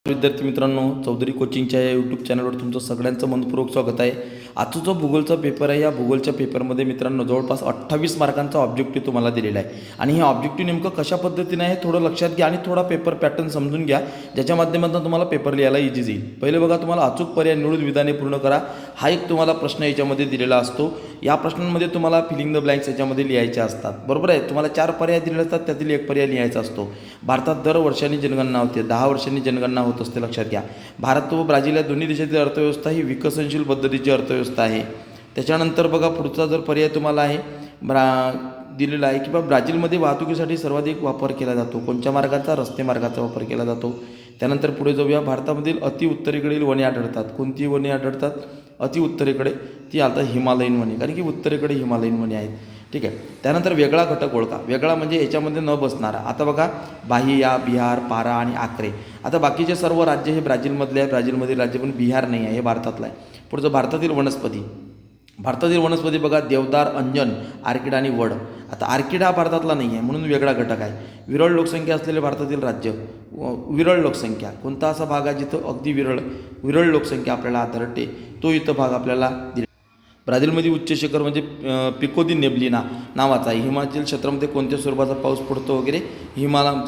विद्यार्थी मित्रांनो, चौधरी कोचिंगच्या या यूट्यूब चॅनलवर तुमचं सगळ्यांचं मनपूर्वक स्वागत आहे। आजचा जो भूगोलचा पेपर आहे, या भूगोलच्या पेपरमध्ये मित्रांनो जवळपास 28 मार्कांचा ऑब्जेक्टिव्ह तुम्हाला दिलेला आहे आणि हे ऑब्जेक्टिव्ह नेमकं कशा पद्धतीने आहे थोडं लक्षात घ्या आणि थोडा पेपर पॅटर्न समजून घ्या, ज्याच्या माध्यमातून तुम्हाला पेपर लिहायला इझी जाईल। पहिले बघा, तुम्हाला अचूक पर्याय निवडून विधाने पूर्ण करा हा एक तुम्हाला प्रश्न याच्यामध्ये दिलेला असतो। या प्रश्नांमध्ये तुम्हाला फिलिंग द ब्लँक्स याच्यामध्ये लिहायचे असतात, बरोबर आहे। तुम्हाला 4 पर्याय दिलेले असतात, त्यातील एक पर्याय लिहायचा असतो। भारतात दर वर्षांनी जनगणना होते, 10 वर्षांनी जनगणना होत असते, लक्षात घ्या। भारत व ब्राझील या दोन्ही देशातील अर्थव्यवस्था ही विकसनशील पद्धतीची अर्थव्यवस्था आहे। त्याच्यानंतर बघा, पुढचा जर पर्याय तुम्हाला आहे दिलेला आहे की ब्राझीलमध्ये वाहतुकीसाठी सर्वाधिक वापर केला जातो, कोणत्या मार्गाचा? रस्ते मार्गाचा वापर केला जातो। त्यानंतर पुढे जाऊया, भारतामधील अति उत्तरेकडील वने आढळतात, कोणती वने आढळतात? अति उत्तरेकडे, ती आता हिमालयीन वने, कारण की उत्तरेकडे हिमालयीन वने आहेत, ठीक आहे। त्यानंतर वेगळा घटक ओळखा, वेगळा म्हणजे याच्यामध्ये न बसणारा। आता बघा, बाहिया, बिहार, पारा आणि आक्रे, आता बाकीचे सर्व राज्य हे ब्राझीलमधले आहे, ब्राझीलमधील राज्य पण बिहार नाही आहे, हे भारतातलं आहे। पुढचं भारतातील वनस्पती, भारतातील वनस्पती बघा, देवदार, अंजन, आर्किड आणि वड। आता आर्किड हा भारतातला नाही आहे, म्हणून वेगळा घटक आहे। विरळ लोकसंख्या असलेले भारतातील राज्य, विरळ लोकसंख्या, कोणता असा भाग आहे जिथं अगदी विरळ लोकसंख्या आपल्याला आढळते, तो इथं भाग आपल्याला दिला। ब्राझीलमध्ये उच्च शिखर म्हणजे पिको दी नेब्लिना नावाचा आहे। हिमाचल क्षेत्रामध्ये कोणत्या स्वरूपाचा पाऊस पडतो वगैरे,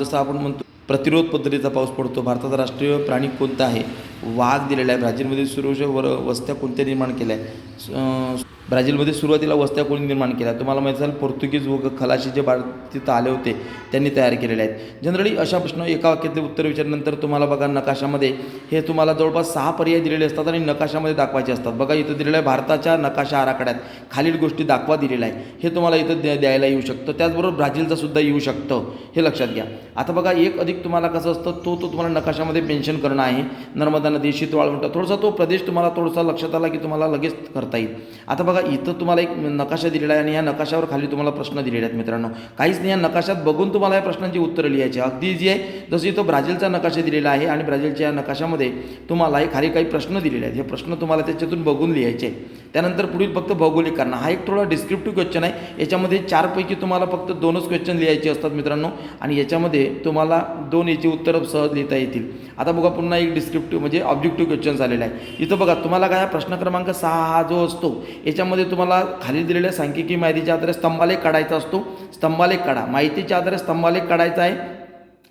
जसं आपण म्हणतो प्रतिरोध पद्धतीचा पाऊस पडतो। भारताचा राष्ट्रीय प्राणी कोणता आहे? वाघ दिलेला आहे। ब्राझीलमध्ये वस्त्या कोणत्या निर्माण केल्या आहे? ब्राझीलमध्ये सुरुवातीला वस्त्या कोणी निर्माण केल्या? तुम्हाला माहिती असेल, पोर्तुगीज व खलाशी जे तिथं आले होते त्यांनी तयार केलेले आहेत। जनरली अशा प्रश्न एका वाक्यातले उत्तर विचारल्यानंतर तुम्हाला बघा, नकाशामध्ये हे तुम्हाला जवळपास 6 पर्याय दिलेले असतात आणि नकाशामध्ये दाखवायचे असतात। बघा, इथं दिलेलं आहे भारताच्या नकाशा आराखड्यात खालील गोष्टी दाखवा दिलेला आहे, हे तुम्हाला इथं द्यायला येऊ शकतं। त्याचबरोबर ब्राझीलचा सुद्धा येऊ शकतं, हे लक्षात घ्या। आता बघा, एक अधिक तुम्हाला कसं असतं, तो तुम्हाला नकाशामध्ये मेन्शन करणं आहे। नर्मदा नदी, शीतवाळवंट, थोडासा तो प्रदेश तुम्हाला थोडासा लक्षात आला की तुम्हाला लगेच करता येईल। आता बघा, इथं तुम्हाला एक नकाशा दिलेला आहे आणि या नकाशावर खाली तुम्हाला प्रश्न दिलेले आहेत मित्रांनो। काहीच नाही, या नकाशात बघून तुम्हाला या प्रश्नांची उत्तरं लिहायची, अगदी इझी आहे। जसं इथं ब्राझीलचा नकाशा दिलेला आहे आणि ब्राझीलच्या या नकाशामध्ये तुम्हाला खाली काही प्रश्न दिलेले आहेत, हे प्रश्न तुम्हाला त्याच्यातून बघून लिहायचे। त्यानंतर पुढील फक्त भौगोलिक कारण, हा एक थोडा डिस्क्रिप्टिव्ह क्वेश्चन आहे। याच्यामध्ये 4 पैकी तुम्हाला फक्त 2च क्वेश्चन लिहायचे असतात मित्रांनो, आणि याच्यामध्ये तुम्हाला 2 याची उत्तरं सहज लिहिता येतील। आता बघा, पुन्हा एक डिस्क्रिप्टिव्ह म्हणजे ऑब्जेक्टिव्ह क्वेश्चन झालेला आहे। इथं बघा, तुम्हाला काय प्रश्न क्रमांक 6 हा जो असतो, याच्यामध्ये तुम्हाला खाली दिलेल्या सांख्यिकी माहितीच्या आधारे स्तंभालेख काढायचा असतो। स्तंभालेख काढा, माहितीच्या आधारे स्तंभालेख काढायचा आहे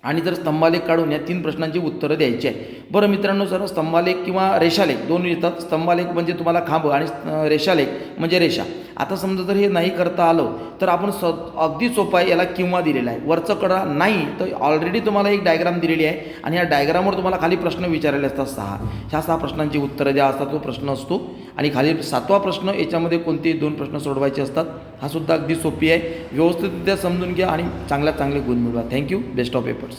आणि जर स्तंभालेख काढून या 3 प्रश्नांची उत्तरं द्यायची आहे। बरं मित्रांनो, सर स्तंभालेख किंवा रेषालेख दोन येतात। स्तंभालेख म्हणजे तुम्हाला खांब आणि रेषालेख म्हणजे रेषा। आता समजा जर हे नाही करता आलं तर आपण अगदी सोपं आहे, याला किंवा दिलेला आहे, वरचं करा नाही तर ऑलरेडी तुम्हाला एक डायग्राम दिलेली आहे आणि या डायग्रामवर तुम्हाला खाली प्रश्न विचारलेले असतात 6, ह्या 6 प्रश्नांची उत्तरं द्या असतात, तो प्रश्न असतो। आणि खाली 7वा प्रश्न, याच्यामध्ये कोणतेही 2 प्रश्न सोडवायचे असतात, हा सुद्धा अगदी सोपी आहे। व्यवस्थितरित्या समजून घ्या आणि चांगले गुण मिळवा। Thank you, best of papers.